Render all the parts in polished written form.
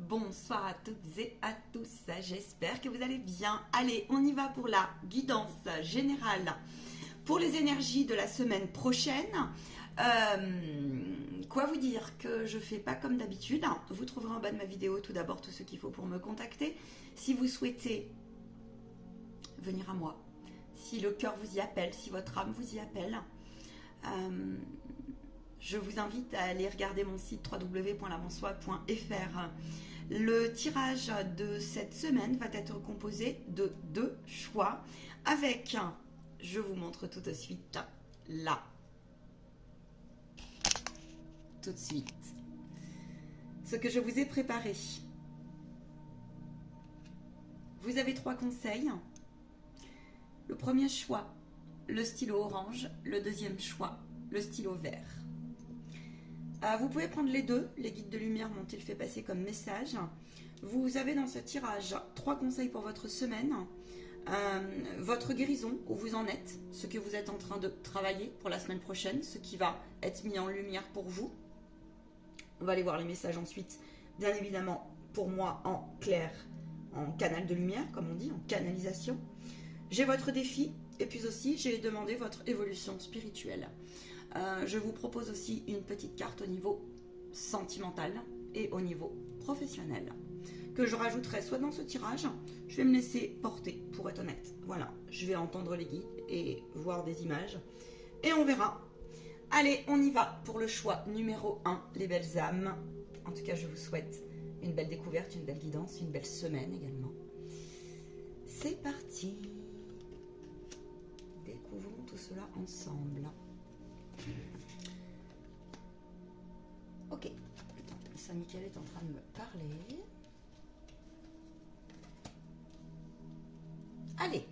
bonsoir à toutes et à tous, j'espère que vous allez bien. Allez, on y va pour la guidance générale pour les énergies de la semaine prochaine. Quoi vous dire que je fais pas comme d'habitude. Vous trouverez en bas de ma vidéo tout d'abord tout ce qu'il faut pour me contacter. Si vous souhaitez venir à moi, si le cœur vous y appelle, si votre âme vous y appelle, je vous invite à aller regarder mon site www.lavansoi.fr. Le tirage de cette semaine va être composé de 2 choix avec, je vous montre tout de suite, là. Tout de suite. Ce que je vous ai préparé. Vous avez 3 conseils. Le premier choix, le stylo orange. Le deuxième choix, le stylo vert. Vous pouvez prendre les deux, les guides de lumière m'ont ils fait passer comme message. Vous avez dans ce tirage 3 conseils pour votre semaine, votre guérison, où vous en êtes, ce que vous êtes en train de travailler pour la semaine prochaine, ce qui va être mis en lumière pour vous. On va aller voir les messages ensuite, bien évidemment pour moi en clair, en canal de lumière, comme on dit, en canalisation. J'ai votre défi et puis aussi j'ai demandé votre évolution spirituelle. Je vous propose aussi une petite carte au niveau sentimental et au niveau professionnel que je rajouterai soit dans ce tirage, je vais me laisser porter pour être honnête. Voilà, je vais entendre les guides et voir des images et on verra. Allez, on y va pour le choix numéro 1, les belles âmes. En tout cas, je vous souhaite une belle découverte, une belle guidance, une belle semaine également. C'est parti. Découvrons tout cela ensemble. Ok, Saint-Michel est en train de me parler. Allez,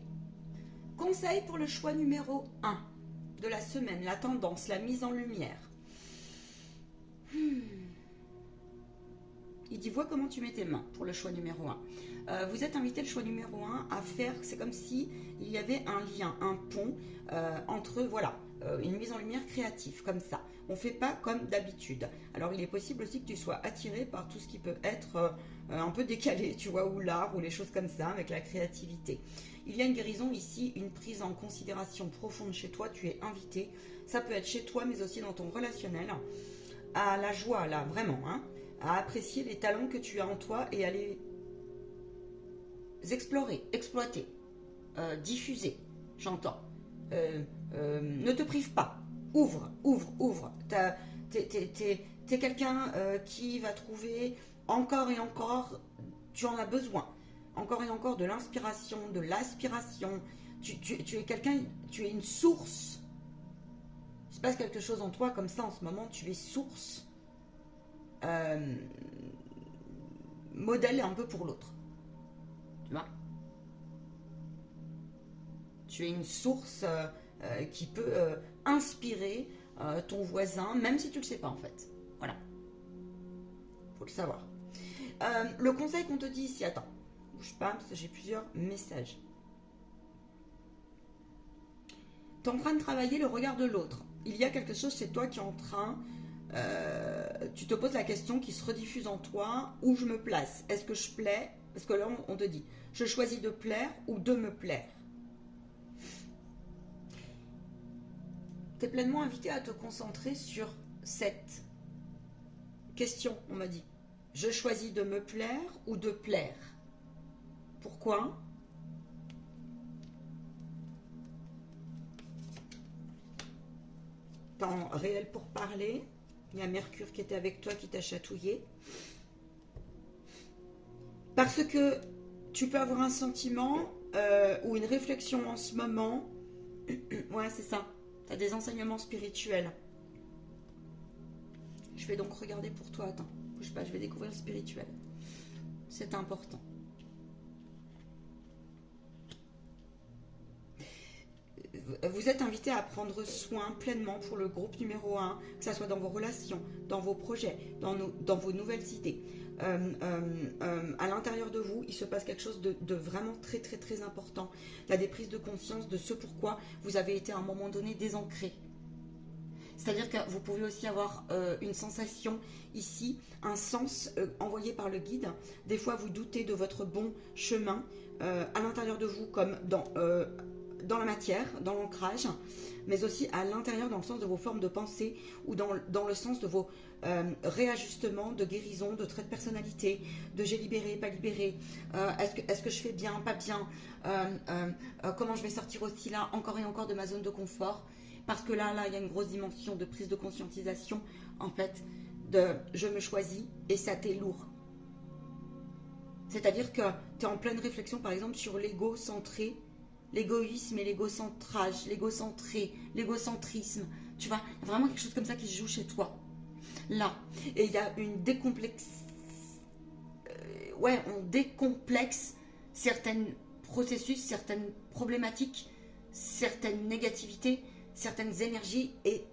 conseil pour le choix numéro 1 de la semaine, la tendance, la mise en lumière. Il dit, vois comment tu mets tes mains pour le choix numéro 1. Vous êtes invité, le choix numéro 1, à faire, c'est comme si il y avait un lien, un pont entre, voilà, une mise en lumière créative, comme ça. On ne fait pas comme d'habitude. Alors, il est possible aussi que tu sois attiré par tout ce qui peut être un peu décalé, tu vois, ou l'art, ou les choses comme ça, avec la créativité. Il y a une guérison ici, une prise en considération profonde chez toi, tu es invité. Ça peut être chez toi, mais aussi dans ton relationnel. À la joie, là, vraiment, hein, à apprécier les talents que tu as en toi et à les explorer, exploiter, diffuser, j'entends. Ne te prive pas, ouvre. T'es quelqu'un qui va trouver encore et encore, tu en as besoin, encore et encore de l'inspiration, de l'aspiration. Tu es quelqu'un, tu es une source. Il se passe quelque chose en toi comme ça en ce moment, tu es source. Modèle un peu pour l'autre. Tu vois ? Tu es une source qui peut inspirer ton voisin, même si tu ne le sais pas en fait. Voilà. Faut le savoir. Le conseil qu'on te dit ici, attends, bouge pas parce que j'ai plusieurs messages. Tu es en train de travailler le regard de l'autre. Il y a quelque chose chez toi qui est en train... tu te poses la question qui se rediffuse en toi, où je me place. Est-ce que je plais? Parce que là, on te dit, je choisis de plaire ou de me plaire. Tu es pleinement invité à te concentrer sur cette question, on m'a dit. Je choisis de me plaire ou de plaire. Pourquoi? Temps réel pour parler. Il y a Mercure qui était avec toi, qui t'a chatouillé. Parce que tu peux avoir un sentiment ou une réflexion en ce moment. Ouais, c'est ça. Tu as des enseignements spirituels. Je vais donc regarder pour toi. Attends, bouge pas, je vais découvrir le spirituel. C'est important. Vous êtes invité à prendre soin pleinement pour le groupe numéro 1, que ce soit dans vos relations, dans vos projets, dans vos nouvelles idées. À l'intérieur de vous, il se passe quelque chose de vraiment très très très important. Il y a des prises de conscience de ce pourquoi vous avez été à un moment donné désancré. C'est-à-dire que vous pouvez aussi avoir une sensation ici, un sens envoyé par le guide. Des fois, vous doutez de votre bon chemin à l'intérieur de vous, comme dans la matière, dans l'ancrage, mais aussi à l'intérieur dans le sens de vos formes de pensée ou dans le sens de vos réajustements, de guérison, de traits de personnalité, de j'ai libéré, pas libéré, est-ce que je fais bien, pas bien, comment je vais sortir aussi là, encore et encore de ma zone de confort, parce que là, il y a une grosse dimension de prise de conscientisation, en fait, de je me choisis et ça t'est lourd. C'est-à-dire que tu es en pleine réflexion, par exemple, sur l'ego centré, l'égoïsme et l'égocentrage, l'égocentré, l'égocentrisme. Tu vois, il y a vraiment quelque chose comme ça qui se joue chez toi. Là. Et il y a une on décomplexe certains processus, certaines problématiques, certaines négativités, certaines énergies. Et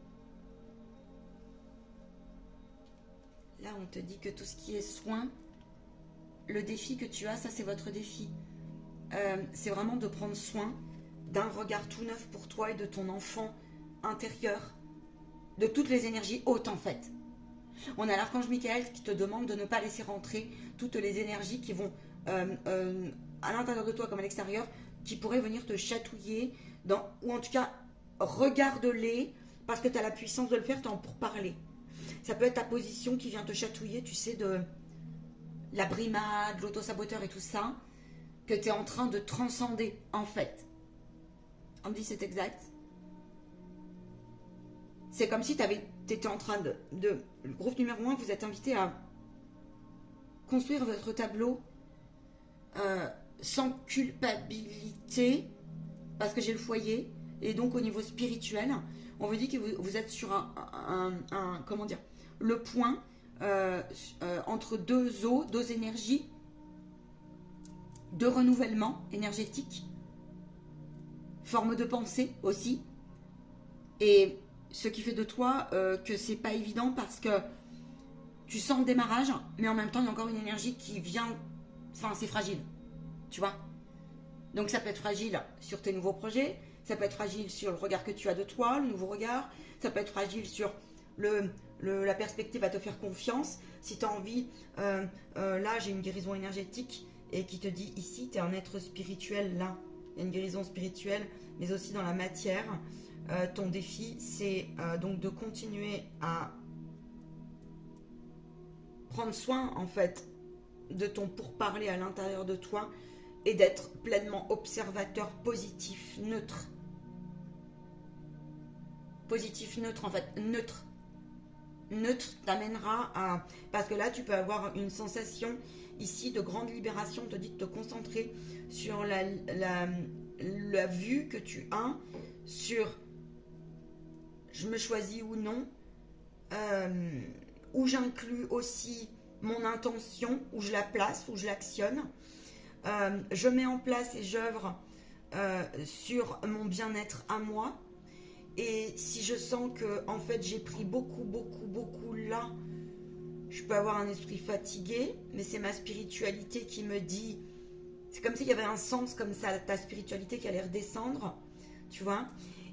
là, on te dit que tout ce qui est soin, le défi que tu as, ça c'est votre défi. C'est vraiment de prendre soin d'un regard tout neuf pour toi et de ton enfant intérieur, de toutes les énergies hautes en fait. On a l'archange Michael qui te demande de ne pas laisser rentrer toutes les énergies qui vont à l'intérieur de toi comme à l'extérieur, qui pourraient venir te chatouiller, ou en tout cas regarde-les parce que tu as la puissance de le faire, pour parler. Ça peut être ta position qui vient te chatouiller, tu sais, de la brimade, l'auto-saboteur et tout ça, que tu es en train de transcender, en fait. On me dit c'est exact. C'est comme si tu étais en train le groupe numéro 1, vous êtes invité à construire votre tableau sans culpabilité, parce que j'ai le foyer, et donc au niveau spirituel, on vous dit que vous êtes sur comment dire, le point entre deux eaux, deux énergies, de renouvellement énergétique, forme de pensée aussi, et ce qui fait de toi que c'est pas évident parce que tu sens le démarrage, mais en même temps il y a encore une énergie qui vient, enfin c'est fragile, tu vois. Donc ça peut être fragile sur tes nouveaux projets, ça peut être fragile sur le regard que tu as de toi, le nouveau regard, ça peut être fragile sur la perspective à te faire confiance. Si tu as envie, là j'ai une guérison énergétique et qui te dit ici, tu es un être spirituel là. Il y a une guérison spirituelle, mais aussi dans la matière. Ton défi, c'est donc de continuer à prendre soin, en fait, de ton pourparler à l'intérieur de toi et d'être pleinement observateur positif, neutre. Positif, neutre, en fait, neutre. Neutre t'amènera à... Parce que là, tu peux avoir une sensation ici de grande libération, on te dit de te concentrer sur la vue que tu as sur je me choisis ou non, où j'inclus aussi mon intention, où je la place, où je l'actionne. Je mets en place et j'œuvre sur mon bien-être à moi. Et si je sens que en fait j'ai pris beaucoup là, je peux avoir un esprit fatigué, mais c'est ma spiritualité qui me dit, c'est comme s'il y avait un sens comme ça, ta spiritualité qui allait redescendre, tu vois.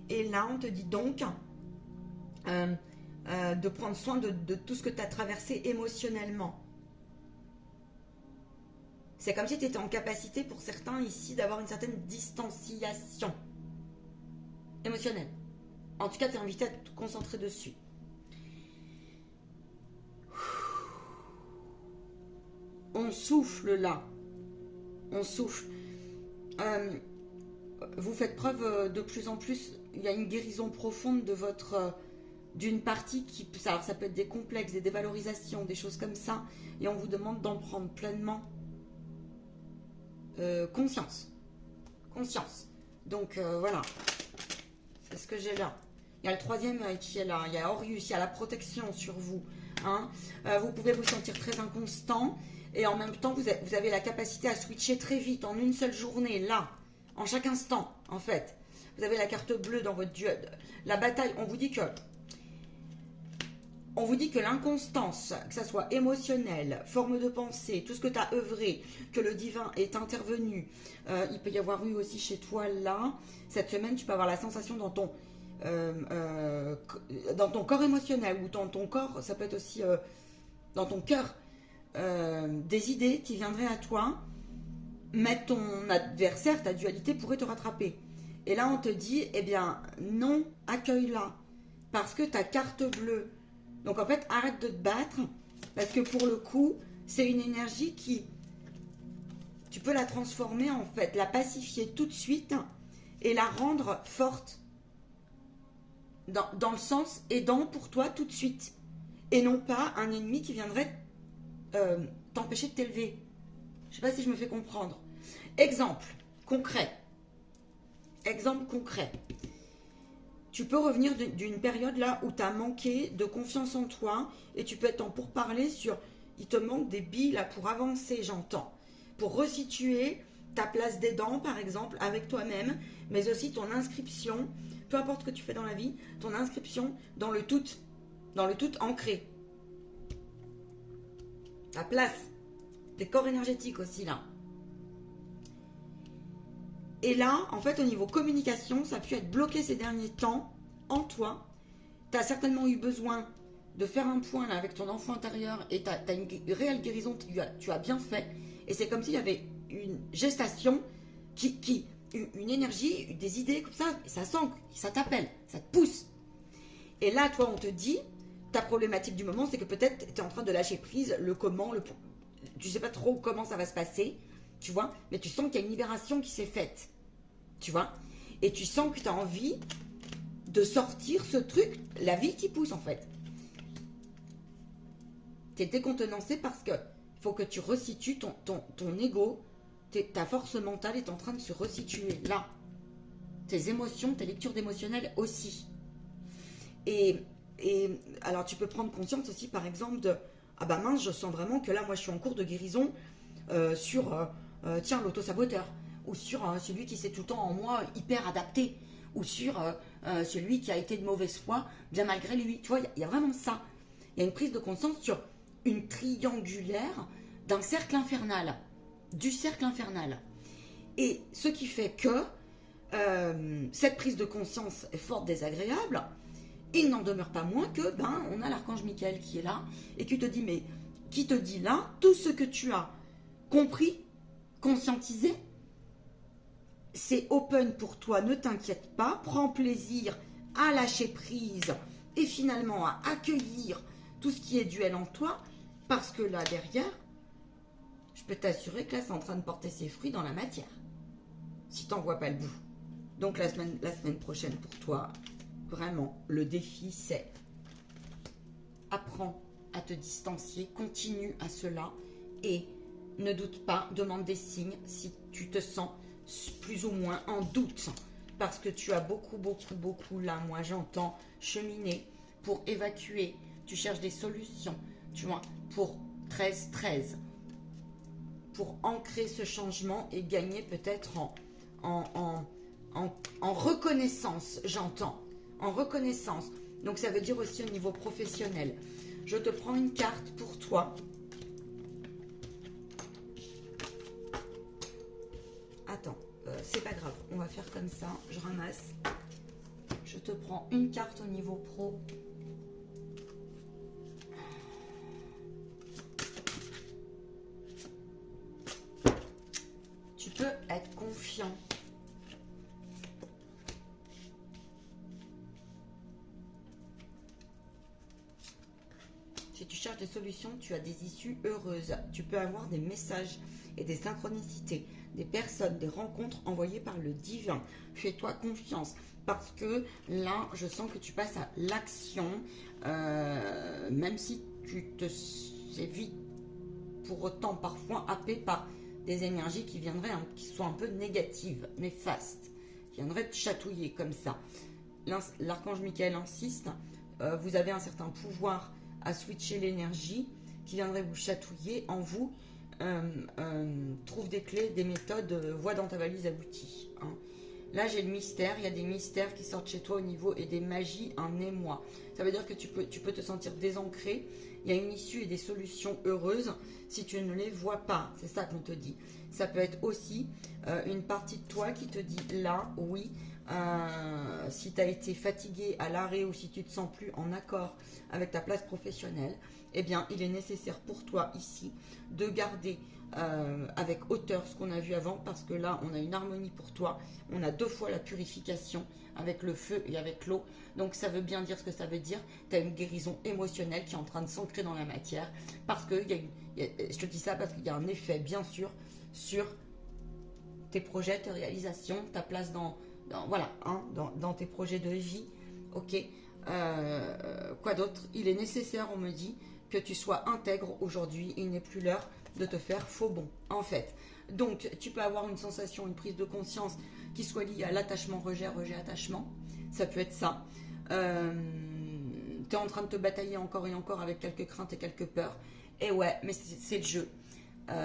Et là on te dit donc de prendre soin de tout ce que tu as traversé émotionnellement. C'est comme si tu étais en capacité pour certains ici d'avoir une certaine distanciation émotionnelle. En tout cas, tu es invité à te concentrer dessus. On souffle là. On souffle. Vous faites preuve de plus en plus. Il y a une guérison profonde de votre... d'une partie qui... Alors ça peut être des complexes, des dévalorisations, des choses comme ça. Et on vous demande d'en prendre pleinement conscience. Conscience. Donc voilà. C'est ce que j'ai là. Il y a le troisième qui est là. Il y a Orius, il y a la protection sur vous. Hein. Vous pouvez vous sentir très inconstant. Et en même temps, vous avez la capacité à switcher très vite, en une seule journée, là. En chaque instant, en fait. Vous avez la carte bleue dans votre duel. La bataille, on vous dit que l'inconstance, que ça soit émotionnelle, forme de pensée, tout ce que tu as œuvré, que le divin est intervenu, il peut y avoir eu aussi chez toi là, cette semaine, tu peux avoir la sensation dans ton dans ton corps émotionnel ou dans ton corps, ça peut être aussi dans ton cœur, des idées qui viendraient à toi, mais ton adversaire, ta dualité pourrait te rattraper. Et là, on te dit, eh bien, non, accueille-la, parce que ta carte bleue. Donc en fait, arrête de te battre, parce que pour le coup, c'est une énergie qui, tu peux la transformer en fait, la pacifier tout de suite et la rendre forte. Dans le sens aidant pour toi tout de suite. Et non pas un ennemi qui viendrait t'empêcher de t'élever. Je ne sais pas si je me fais comprendre. Exemple concret. Exemple concret. Tu peux revenir d'une période là où tu as manqué de confiance en toi et tu peux être en pourparlers sur il te manque des billes là pour avancer, j'entends. Pour resituer ta place d'aidant par exemple avec toi-même, mais aussi ton inscription, peu importe ce que tu fais dans la vie, ton inscription dans le tout ancré. Ta place, tes corps énergétiques aussi là. Et là, en fait, au niveau communication, ça a pu être bloqué ces derniers temps en toi. Tu as certainement eu besoin de faire un point là, avec ton enfant intérieur et tu as une réelle guérison, tu as bien fait. Et c'est comme s'il y avait une gestation, une énergie, des idées comme ça, et ça sent, ça t'appelle, ça te pousse. Et là, toi, on te dit, ta problématique du moment, c'est que peut-être tu es en train de lâcher prise, le comment, tu sais pas trop comment ça va se passer. Tu vois, mais tu sens qu'il y a une libération qui s'est faite, tu vois, et tu sens que tu as envie de sortir ce truc, la vie qui pousse en fait. Tu es décontenancé parce que faut que tu resitues ton ego, ta force mentale est en train de se resituer là. Tes émotions, tes lectures d'émotionnel aussi. Et alors tu peux prendre conscience aussi par exemple de ah bah mince, je sens vraiment que là moi je suis en cours de guérison sur tiens, l'auto-saboteur, ou sur celui qui s'est tout le temps en moi hyper adapté, ou sur celui qui a été de mauvaise foi, bien malgré lui. Tu vois, il y a vraiment ça. Il y a une prise de conscience sur une triangulaire d'un cercle infernal, du cercle infernal. Et ce qui fait que cette prise de conscience est fort désagréable, il n'en demeure pas moins que, on a l'archange Michael qui est là, et qui te dit, mais qui te dit là, tout ce que tu as compris, conscientisé, c'est open pour toi, ne t'inquiète pas, prends plaisir à lâcher prise et finalement à accueillir tout ce qui est duel en toi, parce que là derrière, je peux t'assurer que là c'est en train de porter ses fruits dans la matière, si t'en vois pas le bout. Donc la semaine prochaine pour toi, vraiment, le défi c'est apprends à te distancier, continue à cela et ne doute pas, demande des signes si tu te sens plus ou moins en doute. Parce que tu as beaucoup, là, moi j'entends, cheminer pour évacuer. Tu cherches des solutions, tu vois, pour 13-13. Pour ancrer ce changement et gagner peut-être en reconnaissance, j'entends. En reconnaissance. Donc ça veut dire aussi au niveau professionnel. Je te prends une carte pour toi. Attends, c'est pas grave, on va faire comme ça, je ramasse. Je te prends une carte au niveau pro. Tu peux être confiant. Si tu cherches des solutions, tu as des issues heureuses. Tu peux avoir des messages et des synchronicités, des personnes, des rencontres envoyées par le divin. Fais-toi confiance parce que là, je sens que tu passes à l'action, même si tu te sais vite pour autant parfois happé par des énergies qui viendraient, qui sont un peu négatives, néfastes, qui viendraient te chatouiller comme ça. L'archange Michael insiste, vous avez un certain pouvoir à switcher l'énergie qui viendrait vous chatouiller en vous. Trouve des clés, des méthodes, vois dans ta valise aboutie. Hein. Là, j'ai le mystère. Il y a des mystères qui sortent chez toi au niveau et des magies, un émoi. Ça veut dire que tu peux te sentir désancré. Il y a une issue et des solutions heureuses si tu ne les vois pas. C'est ça qu'on te dit. Ça peut être aussi une partie de toi qui te dit là, oui, si tu as été fatigué à l'arrêt ou si tu te sens plus en accord avec ta place professionnelle, eh bien, il est nécessaire pour toi ici de garder avec hauteur ce qu'on a vu avant, parce que là, on a une harmonie pour toi. On a 2 fois la purification avec le feu et avec l'eau. Donc, ça veut bien dire ce que ça veut dire. Tu as une guérison émotionnelle qui est en train de s'ancrer dans la matière. Parce que, je te dis ça parce qu'il y a un effet, bien sûr, sur tes projets, tes réalisations, ta place voilà, hein, dans tes projets de vie. Ok. Quoi d'autre? Il est nécessaire, on me dit, que tu sois intègre aujourd'hui. Il n'est plus l'heure de te faire faux bon, en fait. Donc, tu peux avoir une sensation, une prise de conscience qui soit liée à l'attachement, rejet, rejet, attachement. Ça peut être ça. Tu es en train de te batailler encore et encore avec quelques craintes et quelques peurs. Et ouais, mais c'est le jeu.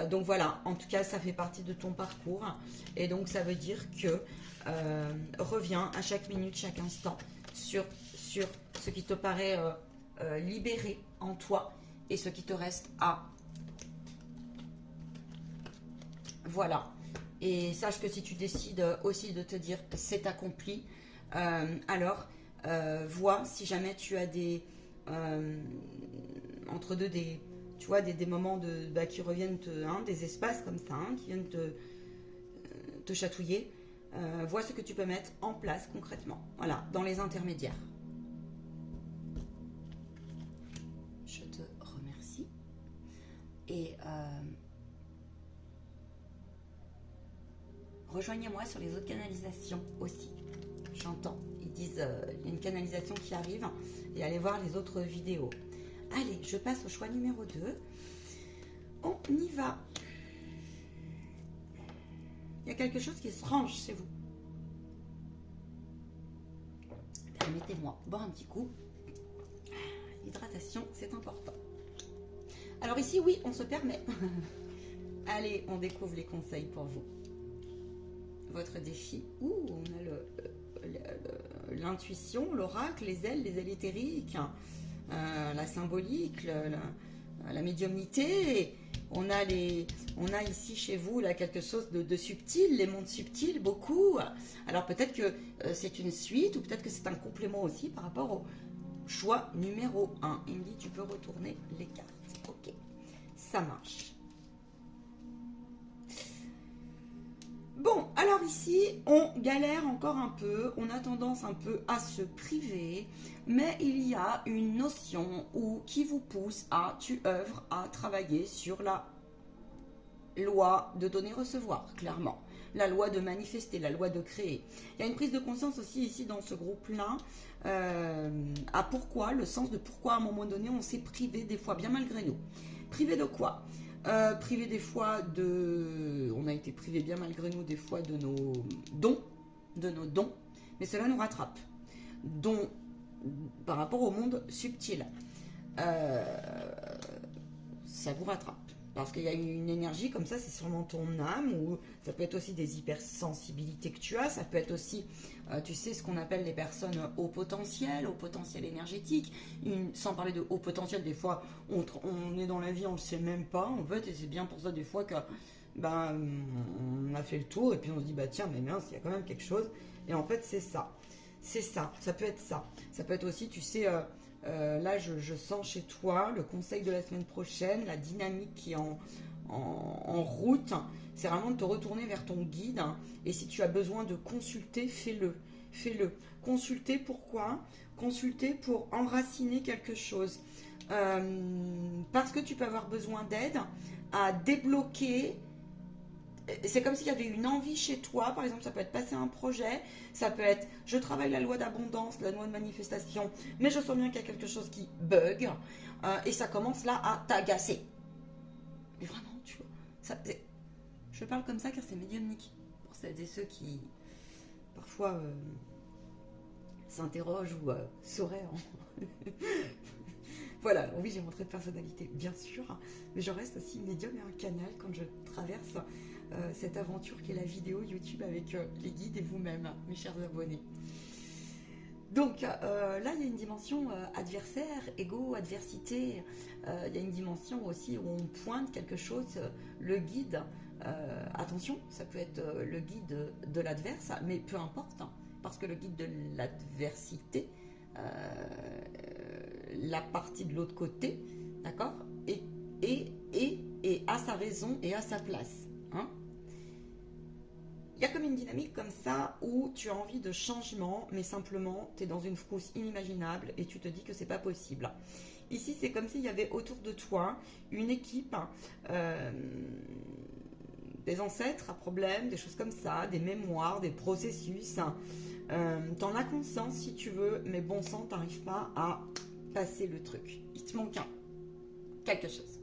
Donc voilà, en tout cas, ça fait partie de ton parcours. Et donc, ça veut dire que reviens à chaque minute, chaque instant sur ce qui te paraît libéré en toi et ce qui te reste à. Voilà. Et sache que si tu décides aussi de te dire c'est accompli, alors vois si jamais tu as des entre deux tu vois des moments qui reviennent des espaces comme ça qui viennent te chatouiller. Vois ce que tu peux mettre en place concrètement. Voilà, dans les intermédiaires. Je te remercie. Et rejoignez-moi sur les autres canalisations aussi. J'entends. Ils disent il y a une canalisation qui arrive. Et allez voir les autres vidéos. Allez, je passe au choix numéro 2. On y va. Il y a quelque chose qui se range chez vous. Permettez-moi boire un petit coup. L'hydratation, c'est important. Alors ici, oui, on se permet. Allez, on découvre les conseils pour vous. Votre défi. Ouh, on a l'intuition, l'oracle, les ailes éthériques, la symbolique, la médiumnité. On a ici chez vous là quelque chose de subtil, les mondes subtils, beaucoup. Alors peut-être que c'est une suite ou peut-être que c'est un complément aussi par rapport au choix numéro 1. Il me dit tu peux retourner les cartes. Ok, ça marche. Bon, alors ici, on galère encore un peu, on a tendance un peu à se priver, mais il y a une notion qui vous pousse tu œuvres à travailler sur la loi de donner-recevoir, clairement. La loi de manifester, la loi de créer. Il y a une prise de conscience aussi ici dans ce groupe-là, à pourquoi, le sens de pourquoi à un moment donné on s'est privé des fois, bien malgré nous. Privé de quoi ? Privé des fois on a été privé bien malgré nous des fois de nos dons, mais cela nous rattrape. Dons par rapport au monde subtil, ça vous rattrape. Parce qu'il y a une énergie comme ça, c'est sûrement ton âme, ou ça peut être aussi des hypersensibilités que tu as, ça peut être aussi, tu sais, ce qu'on appelle les personnes au potentiel énergétique. Sans parler de haut potentiel, des fois, on est dans la vie, on ne le sait même pas, en fait, et c'est bien pour ça des fois que on a fait le tour, et puis on se dit, bah tiens, mais mince, il y a quand même quelque chose, et en fait, c'est ça, ça peut être ça. Ça peut être aussi, tu sais... là, je sens chez toi le conseil de la semaine prochaine, la dynamique qui est en route. C'est vraiment de te retourner vers ton guide. Et si tu as besoin de consulter, fais-le. Consulter pourquoi ? Consulter pour enraciner quelque chose. Parce que tu peux avoir besoin d'aide à débloquer. C'est comme s'il y avait une envie chez toi, par exemple ça peut être passer un projet, ça peut être je travaille la loi d'abondance, la loi de manifestation, mais je sens bien qu'il y a quelque chose qui bug, et ça commence là à t'agacer. Mais vraiment, tu vois, je parle comme ça car c'est médiumnique, pour celles et ceux qui parfois s'interrogent ou sauraient. Voilà, oui, j'ai mon trait de personnalité, bien sûr, mais je reste aussi médium et un canal quand je traverse cette aventure qu'est la vidéo YouTube avec les guides et vous-même, mes chers abonnés. Donc là, il y a une dimension adversaire, ego, adversité. Il y a une dimension aussi où on pointe quelque chose, le guide. Attention, ça peut être le guide de l'adverse, mais peu importe. parce que le guide de l'adversité, la partie de l'autre côté, d'accord, et a sa raison et a sa place. Hein. Il y a comme une dynamique comme ça où tu as envie de changement, mais simplement tu es dans une frousse inimaginable et tu te dis que c'est pas possible. Ici, c'est comme s'il y avait autour de toi une équipe, des ancêtres à problème, des choses comme ça, des mémoires, des processus. T'en as conscience si tu veux, mais bon sang, t'arrives pas à passer le truc. Il te manque quelque chose.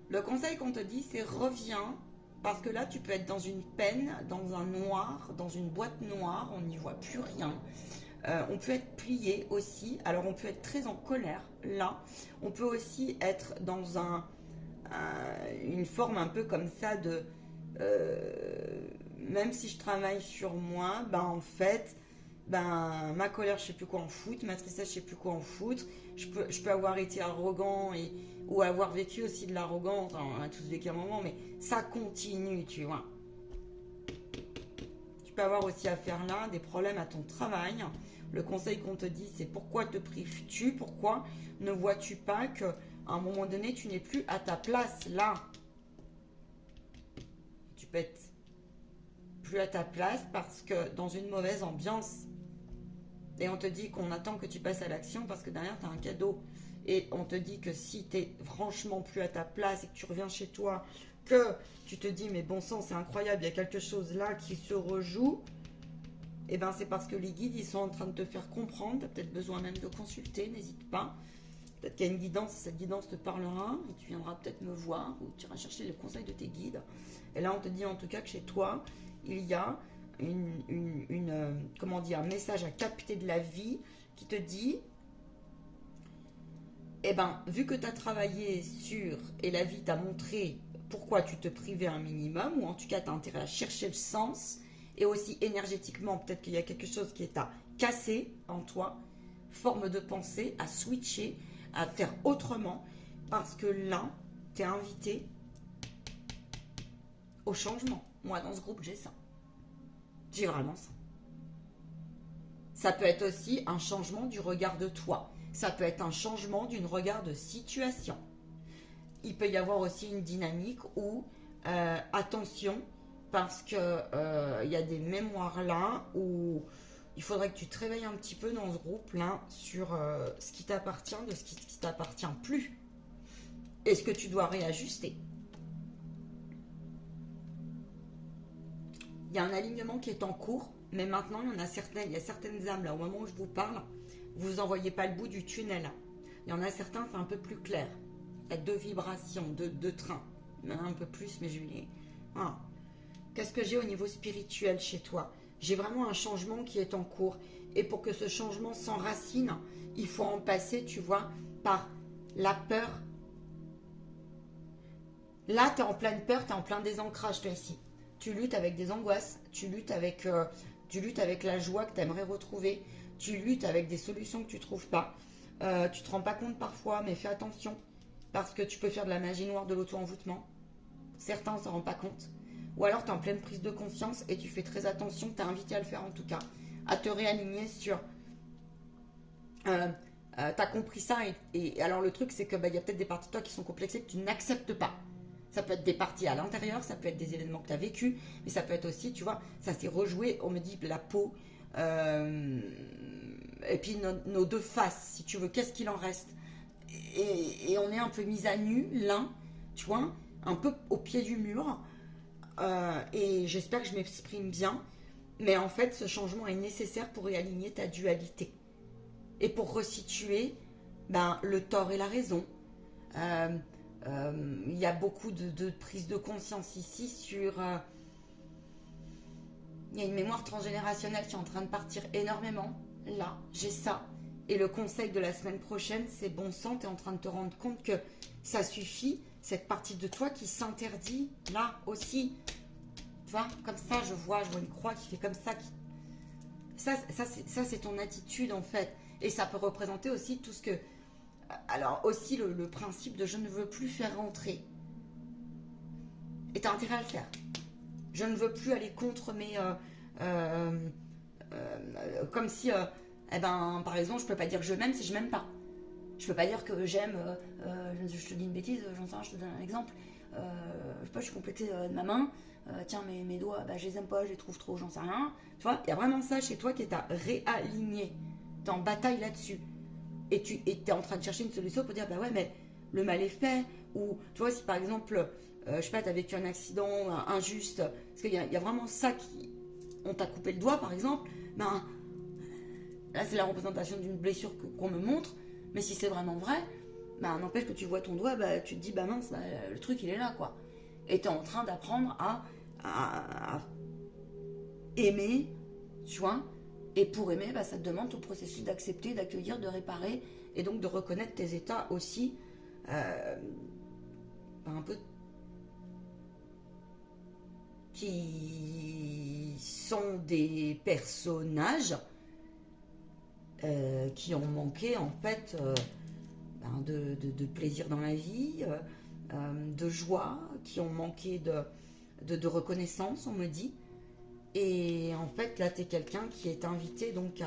Le conseil qu'on te dit, c'est reviens, parce que là, tu peux être dans une peine, dans un noir, dans une boîte noire, on n'y voit plus rien. On peut être plié aussi, alors on peut être très en colère, là. On peut aussi être dans une forme un peu comme ça de... même si je travaille sur moi, ben en fait, ben ma colère, je sais plus quoi en foutre, ma tristesse, je sais plus quoi en foutre. Je peux avoir été arrogant ou avoir vécu aussi de l'arrogance, on a tous vécu un moment, mais ça continue, tu vois. Tu peux avoir aussi affaire là des problèmes à ton travail. Le conseil qu'on te dit, c'est pourquoi te prives-tu? Pourquoi ne vois-tu pas qu'à un moment donné, tu n'es plus à ta place là? Tu peux être plus à ta place parce que dans une mauvaise ambiance. Et on te dit qu'on attend que tu passes à l'action parce que derrière, tu as un cadeau. Et on te dit que si tu es franchement plus à ta place et que tu reviens chez toi, que tu te dis, mais bon sang, c'est incroyable, il y a quelque chose là qui se rejoue. Et bien c'est parce que les guides, ils sont en train de te faire comprendre. Tu as peut-être besoin même de consulter, n'hésite pas. Peut-être qu'il y a une guidance, cette guidance te parlera, et tu viendras peut-être me voir, ou tu iras chercher le conseil de tes guides. Et là, on te dit en tout cas que chez toi, il y a comment dire, un message à capter de la vie qui te dit, eh ben, vu que tu as travaillé sur, et la vie t'a montré pourquoi tu te privais un minimum, ou en tout cas, tu as intérêt à chercher le sens, et aussi énergétiquement, peut-être qu'il y a quelque chose qui est à casser en toi, forme de pensée, à switcher, à faire autrement, parce que là, tu es invité au changement. Moi, dans ce groupe, j'ai ça. J'ai vraiment ça. Ça peut être aussi un changement du regard de toi. Ça peut être un changement d'une regard de situation. Il peut y avoir aussi une dynamique où, attention, parce que y a des mémoires là où il faudrait que tu te réveilles un petit peu dans ce groupe là sur ce qui t'appartient, de ce qui t'appartient plus. Et ce que tu dois réajuster. Il y a un alignement qui est en cours, mais maintenant il y a certaines âmes là, au moment où je vous parle, vous n'envoyez pas le bout du tunnel. Il y en a certains, c'est un peu plus clair. Il y a deux vibrations, deux trains. Un peu plus, mais je vais... Voilà. Qu'est-ce que j'ai au niveau spirituel chez toi? J'ai vraiment un changement qui est en cours. Et pour que ce changement s'enracine, il faut en passer, tu vois, par la peur. Là, tu es en pleine peur, tu es en plein désancrage, toi, ici. Tu luttes avec des angoisses, tu luttes avec la joie que tu aimerais retrouver, tu luttes avec des solutions que tu ne trouves pas. Tu te rends pas compte parfois, mais fais attention, parce que tu peux faire de la magie noire de l'auto-envoûtement. Certains ne s'en rendent pas compte. Ou alors tu es en pleine prise de conscience et tu fais très attention, tu es invité à le faire en tout cas, à te réaligner sur... tu as compris ça et alors le truc c'est que y a peut-être des parties de toi qui sont complexées que tu n'acceptes pas. Ça peut être des parties à l'intérieur, ça peut être des événements que tu as vécu, mais ça peut être aussi, tu vois, ça s'est rejoué, on me dit la peau, et puis nos deux faces, si tu veux, qu'est-ce qu'il en reste et on est un peu mis à nu, l'un, tu vois, un peu au pied du mur, et j'espère que je m'exprime bien, mais en fait, ce changement est nécessaire pour réaligner ta dualité, et pour resituer le tort et la raison. Il y a beaucoup de prise de conscience ici sur... il y a une mémoire transgénérationnelle qui est en train de partir énormément. Là, j'ai ça. Et le conseil de la semaine prochaine, c'est bon sang, tu es en train de te rendre compte que ça suffit, cette partie de toi qui s'interdit, là aussi. Tu vois, comme ça, je vois une croix qui fait comme ça. Ça c'est ton attitude en fait. Et ça peut représenter aussi tout ce que... Alors aussi le principe de je ne veux plus faire rentrer. Et tu as intérêt à le faire. Je ne veux plus aller contre comme si, eh ben, par exemple, je peux pas dire que je m'aime si je m'aime pas. Je peux pas dire que j'aime, je te dis une bêtise, j'en sais rien, je te donne un exemple. Je sais pas, je suis complexée de ma main. Tiens, mes doigts, bah, je les aime pas, je les trouve trop, j'en sais rien. Tu vois, il y a vraiment ça chez toi qui est à réaligner. Tu es en bataille là-dessus. Et tu es en train de chercher une solution pour dire, bah ouais, mais le mal est fait. Ou, tu vois, si par exemple, je sais pas, tu as vécu un accident injuste, parce qu'il y a vraiment ça qui. On t'a coupé le doigt, par exemple, ben là, c'est la représentation d'une blessure qu'on me montre. Mais si c'est vraiment vrai, bah, n'empêche que tu vois ton doigt, bah, tu te dis, bah mince, bah, le truc il est là, quoi. Et tu es en train d'apprendre à aimer, tu vois. Et pour aimer, bah, ça te demande tout le processus d'accepter, d'accueillir, de réparer, et donc de reconnaître tes états aussi, un peu qui sont des personnages qui ont manqué en fait de plaisir dans la vie, de joie, qui ont manqué de reconnaissance, on me dit. Et en fait, là, tu es quelqu'un qui est invité donc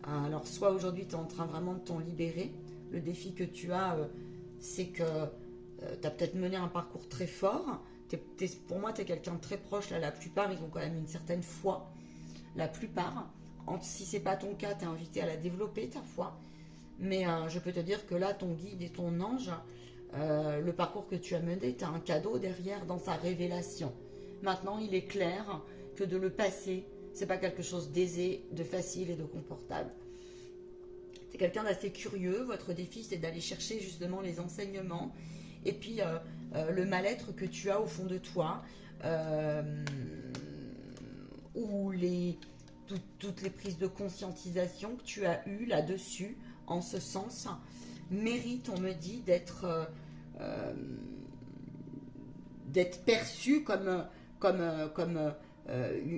alors, soit aujourd'hui, tu es en train vraiment de t'en libérer. Le défi que tu as, c'est que tu as peut-être mené un parcours très fort. Pour moi, tu es quelqu'un de très proche. Là, la plupart, ils ont quand même une certaine foi. La plupart. Si c'est pas ton cas, tu es invité à la développer, ta foi. Mais je peux te dire que là, ton guide et ton ange, le parcours que tu as mené, tu as un cadeau derrière dans sa révélation. Maintenant, il est clair que de le passer, c'est pas quelque chose d'aisé, de facile et de confortable. C'est quelqu'un d'assez curieux. Votre défi, c'est d'aller chercher justement les enseignements et puis le mal-être que tu as au fond de toi, ou toutes les prises de conscientisation que tu as eues là-dessus, en ce sens, méritent, on me dit, d'être perçu comme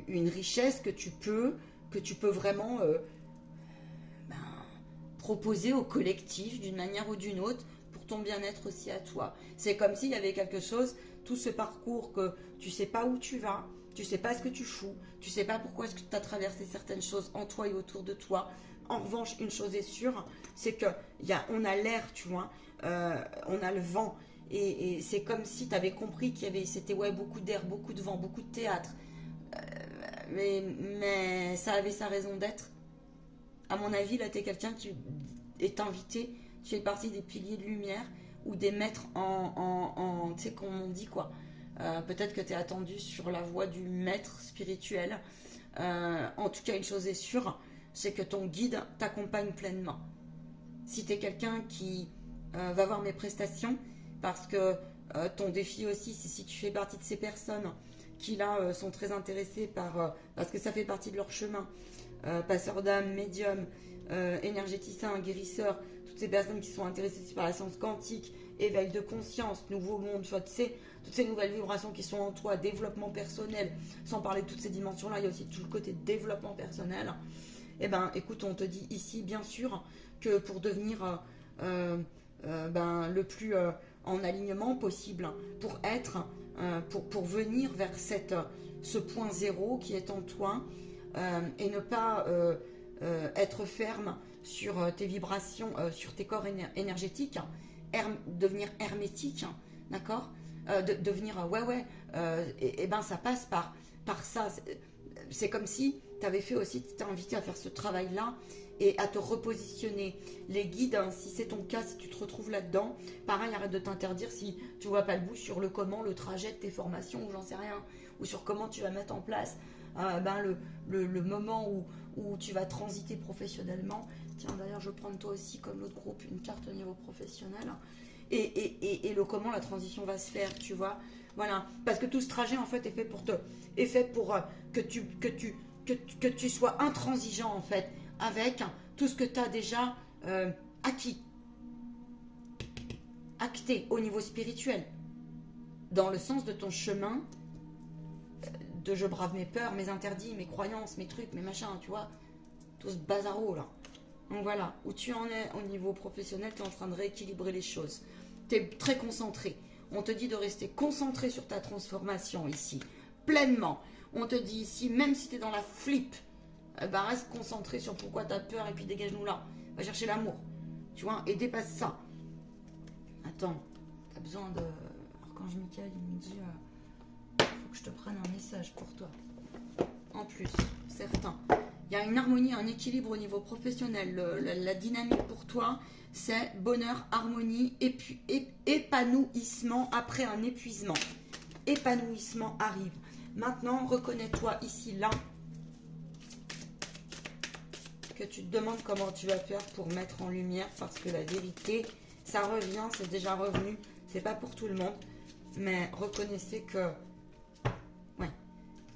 une richesse que tu peux vraiment proposer au collectif d'une manière ou d'une autre pour ton bien-être aussi à toi. C'est comme s'il y avait quelque chose, tout ce parcours que tu sais pas où tu vas, tu sais pas ce que tu fous, tu sais pas pourquoi est-ce que tu as traversé certaines choses en toi et autour de toi. En revanche, une chose est sûre, c'est que on a l'air, tu vois, on a le vent. Et c'est comme si tu avais compris c'était beaucoup d'air, beaucoup de vent, beaucoup de théâtre. Mais ça avait sa raison d'être. À mon avis, là, tu es quelqu'un qui est invité. Tu fais partie des piliers de lumière ou des maîtres tu sais, comme on dit, quoi. Peut-être que tu es attendu sur la voie du maître spirituel. En tout cas, une chose est sûre, c'est que ton guide t'accompagne pleinement. Si tu es quelqu'un qui va voir mes prestations, parce que ton défi aussi, c'est si tu fais partie de ces personnes qui là sont très intéressées parce que ça fait partie de leur chemin, passeurs d'âme, médium, énergéticien, guérisseur, toutes ces personnes qui sont intéressées par la science quantique, éveil de conscience, nouveau monde, tu vois, tu sais, toutes ces nouvelles vibrations qui sont en toi, développement personnel, sans parler de toutes ces dimensions-là, il y a aussi tout le côté développement personnel. Eh ben, écoute, on te dit ici, bien sûr, que pour devenir le plus en alignement possible, pour être, pour venir vers ce point zéro qui est en toi, et ne pas être ferme sur tes vibrations, sur tes corps énergétiques, devenir hermétique, d'accord, devenir et ben ça passe par ça. C'est comme si tu avais fait aussi, tu t'es invité à faire ce travail-là et à te repositionner. Les guides, hein, si c'est ton cas, si tu te retrouves là-dedans, pareil, arrête de t'interdire si tu vois pas le bout sur le comment, le trajet de tes formations, ou j'en sais rien, ou sur comment tu vas mettre en place le moment où tu vas transiter professionnellement. Tiens, d'ailleurs, je prends de toi aussi, comme l'autre groupe, une carte au niveau professionnel. Et le comment la transition va se faire, tu vois. Voilà, parce que tout ce trajet, en fait, est fait pour que tu sois intransigeant, en fait, avec tout ce que tu as déjà acquis, acté au niveau spirituel, dans le sens de ton chemin de je brave mes peurs, mes interdits, mes croyances, mes trucs, mes machins, tu vois, tout ce bazaro là. Donc voilà, où tu en es au niveau professionnel, tu es en train de rééquilibrer les choses. Tu es très concentré. On te dit de rester concentré sur ta transformation ici, pleinement. On te dit ici, même si tu es dans la flip, bah reste concentré sur pourquoi tu as peur et puis dégage-nous là. Va chercher l'amour, tu vois, et dépasse ça. Attends, tu as besoin de... Archange Michael, il me dit, faut que je te prenne un message pour toi. En plus, certain. Il y a une harmonie, un équilibre au niveau professionnel. La dynamique pour toi, c'est bonheur, harmonie, épanouissement après un épuisement. Épanouissement arrive. Maintenant, reconnais-toi ici, là, que tu te demandes comment tu vas faire pour mettre en lumière, parce que la vérité, ça revient, c'est déjà revenu, c'est pas pour tout le monde, mais reconnaissez que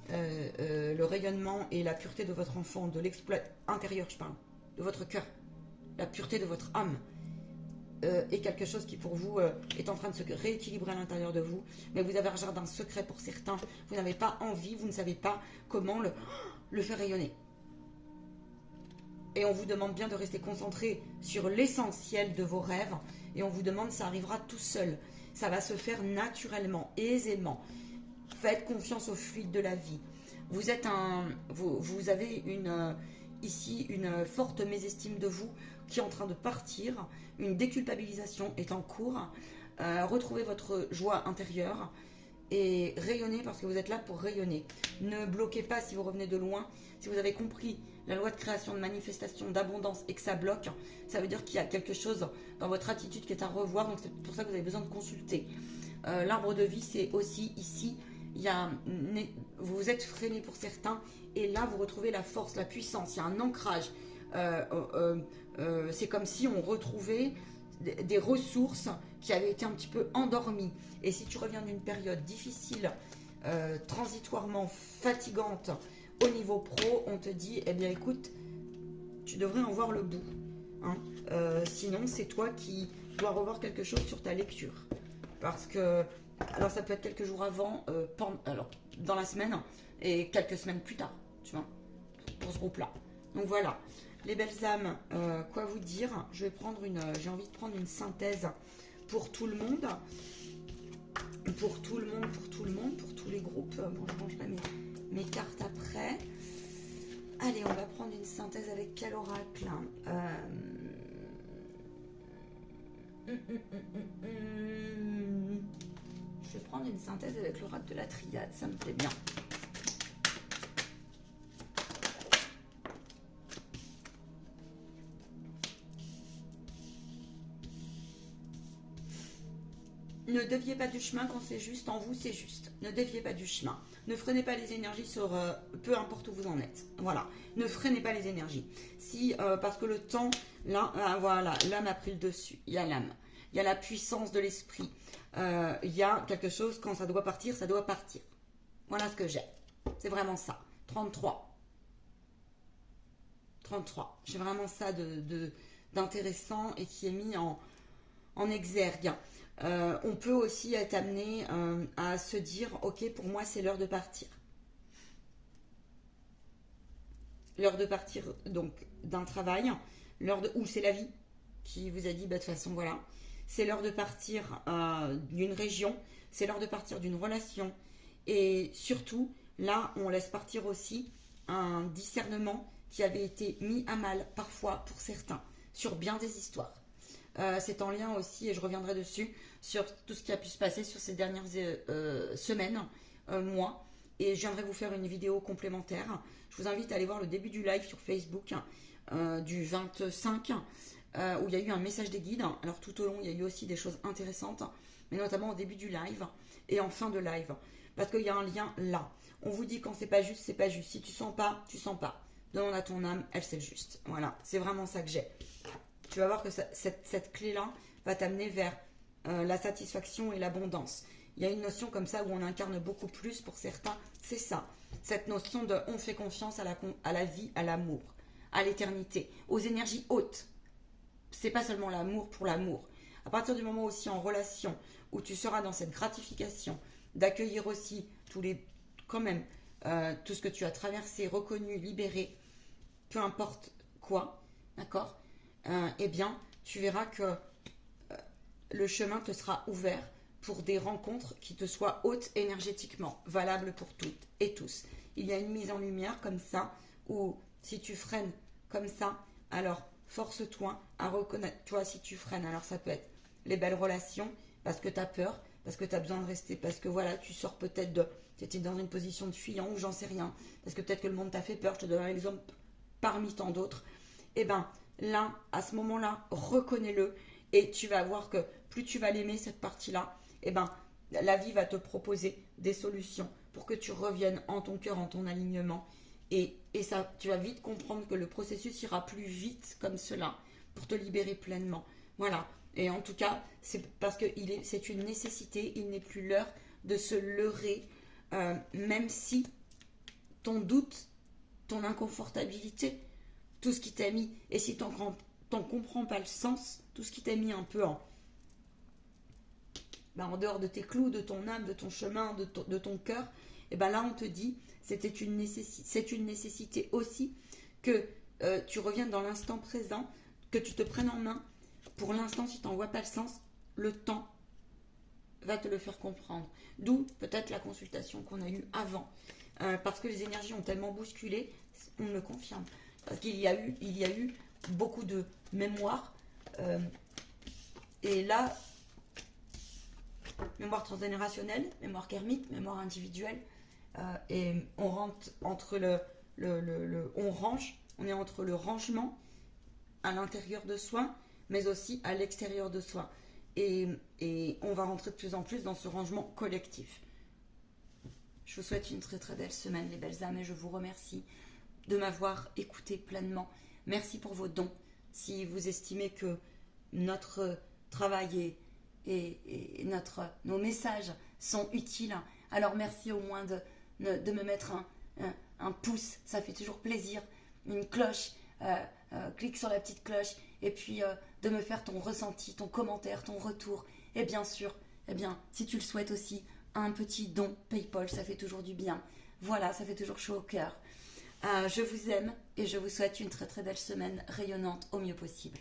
le rayonnement et la pureté de votre enfant, de l'exploit intérieur, je parle, de votre cœur, la pureté de votre âme, est quelque chose qui pour vous est en train de se rééquilibrer à l'intérieur de vous, mais vous avez un jardin secret pour certains, vous n'avez pas envie, vous ne savez pas comment le faire rayonner. Et on vous demande bien de rester concentré sur l'essentiel de vos rêves, et on vous demande, ça arrivera tout seul, ça va se faire naturellement, aisément. Faites confiance au fluide de la vie. Vous avez ici une forte mésestime de vous qui est en train de partir. Une déculpabilisation est en cours. Retrouvez votre joie intérieure et rayonnez parce que vous êtes là pour rayonner. Ne bloquez pas si vous revenez de loin. Si vous avez compris la loi de création, de manifestation, d'abondance et que ça bloque, ça veut dire qu'il y a quelque chose dans votre attitude qui est à revoir. Donc c'est pour ça que vous avez besoin de consulter. L'arbre de vie, c'est aussi ici. Vous êtes freiné pour certains et là vous retrouvez la force, la puissance, il y a un ancrage, c'est comme si on retrouvait des ressources qui avaient été un petit peu endormies, et si tu reviens d'une période difficile, transitoirement fatigante au niveau pro, on te dit, eh bien écoute, tu devrais en voir le bout, hein. Sinon c'est toi qui dois revoir quelque chose sur ta lecture, parce que alors ça peut être quelques jours avant, alors dans la semaine, et quelques semaines plus tard, tu vois, pour ce groupe-là. Donc voilà, les belles âmes, quoi vous dire? J'ai envie de prendre une synthèse pour tout le monde, pour tous les groupes. Bon, je rangerai mes cartes après. Allez, on va prendre une synthèse avec quel oracle? Je vais prendre une synthèse avec l'oracle de la triade, ça me plaît bien. Ne déviez pas du chemin quand c'est juste, en vous c'est juste. Ne déviez pas du chemin. Ne freinez pas les énergies sur peu importe où vous en êtes. Voilà, ne freinez pas les énergies. Si, parce que le temps, là, voilà, l'âme a pris le dessus. Il y a l'âme, il y a la puissance de l'esprit. Il y a quelque chose, quand ça doit partir, ça doit partir. Voilà ce que j'ai. C'est vraiment ça. 33. J'ai vraiment ça d'intéressant et qui est mis en exergue. On peut aussi être amené à se dire, ok, pour moi c'est l'heure de partir. L'heure de partir donc d'un travail, où c'est la vie qui vous a dit, bah, de toute façon voilà, c'est l'heure de partir d'une région, c'est l'heure de partir d'une relation, et surtout là on laisse partir aussi un discernement qui avait été mis à mal parfois pour certains sur bien des histoires. C'est en lien aussi, et je reviendrai dessus, sur tout ce qui a pu se passer sur ces dernières semaines, mois. Et je viendrai vous faire une vidéo complémentaire. Je vous invite à aller voir le début du live sur Facebook du 25, où il y a eu un message des guides. Alors tout au long, il y a eu aussi des choses intéressantes, mais notamment au début du live et en fin de live. Parce qu'il y a un lien là. On vous dit quand c'est pas juste, c'est pas juste. Si tu sens pas, tu sens pas. Demande à ton âme, elle sait le juste. Voilà, c'est vraiment ça que j'ai. Tu vas voir que cette clé-là va t'amener vers la satisfaction et l'abondance. Il y a une notion comme ça où on incarne beaucoup plus pour certains. C'est ça, cette notion de on fait confiance à la vie, à l'amour, à l'éternité, aux énergies hautes. C'est pas seulement l'amour pour l'amour. À partir du moment aussi en relation où tu seras dans cette gratification, d'accueillir aussi tout ce que tu as traversé, reconnu, libéré, peu importe quoi, d'accord, eh bien, tu verras que le chemin te sera ouvert pour des rencontres qui te soient hautes énergétiquement, valables pour toutes et tous. Il y a une mise en lumière comme ça, où si tu freines comme ça, alors force-toi à reconnaître, toi, si tu freines, alors ça peut être les belles relations, parce que tu as peur, parce que tu as besoin de rester, parce que voilà, tu sors peut-être de, tu étais dans une position de fuyant ou j'en sais rien, parce que peut-être que le monde t'a fait peur, je te donne un exemple parmi tant d'autres. Et ben là, à ce moment-là, reconnais-le et tu vas voir que plus tu vas l'aimer, cette partie-là, et ben la vie va te proposer des solutions pour que tu reviennes en ton cœur, en ton alignement. Et ça, tu vas vite comprendre que le processus ira plus vite comme cela pour te libérer pleinement. Voilà. Et en tout cas, c'est parce que c'est une nécessité. Il n'est plus l'heure de se leurrer, même si ton doute, ton inconfortabilité, tout ce qui t'a mis, et si t'en comprends pas le sens, tout ce qui t'a mis un peu en dehors de tes clous, de ton âme, de ton chemin, de ton cœur, et ben là on te dit, c'est une nécessité aussi que tu reviennes dans l'instant présent, que tu te prennes en main. Pour l'instant, si tu n'en vois pas le sens, le temps va te le faire comprendre. D'où peut-être la consultation qu'on a eue avant. Parce que les énergies ont tellement bousculé, on me le confirme. Parce qu'il y a eu beaucoup de mémoire. Et là, mémoire transgénérationnelle, mémoire karmique, mémoire individuelle. Et on rentre entre on range, on est entre le rangement à l'intérieur de soi, mais aussi à l'extérieur de soi. Et on va rentrer de plus en plus dans ce rangement collectif. Je vous souhaite une très très belle semaine, les belles âmes, et je vous remercie de m'avoir écouté pleinement. Merci pour vos dons. Si vous estimez que notre travail et nos messages sont utiles, alors merci au moins de me mettre un pouce, ça fait toujours plaisir, une cloche, clique sur la petite cloche, et puis de me faire ton ressenti, ton commentaire, ton retour, et bien sûr, si tu le souhaites aussi, un petit don PayPal, ça fait toujours du bien. Voilà, ça fait toujours chaud au cœur. Je vous aime et je vous souhaite une très très belle semaine rayonnante au mieux possible.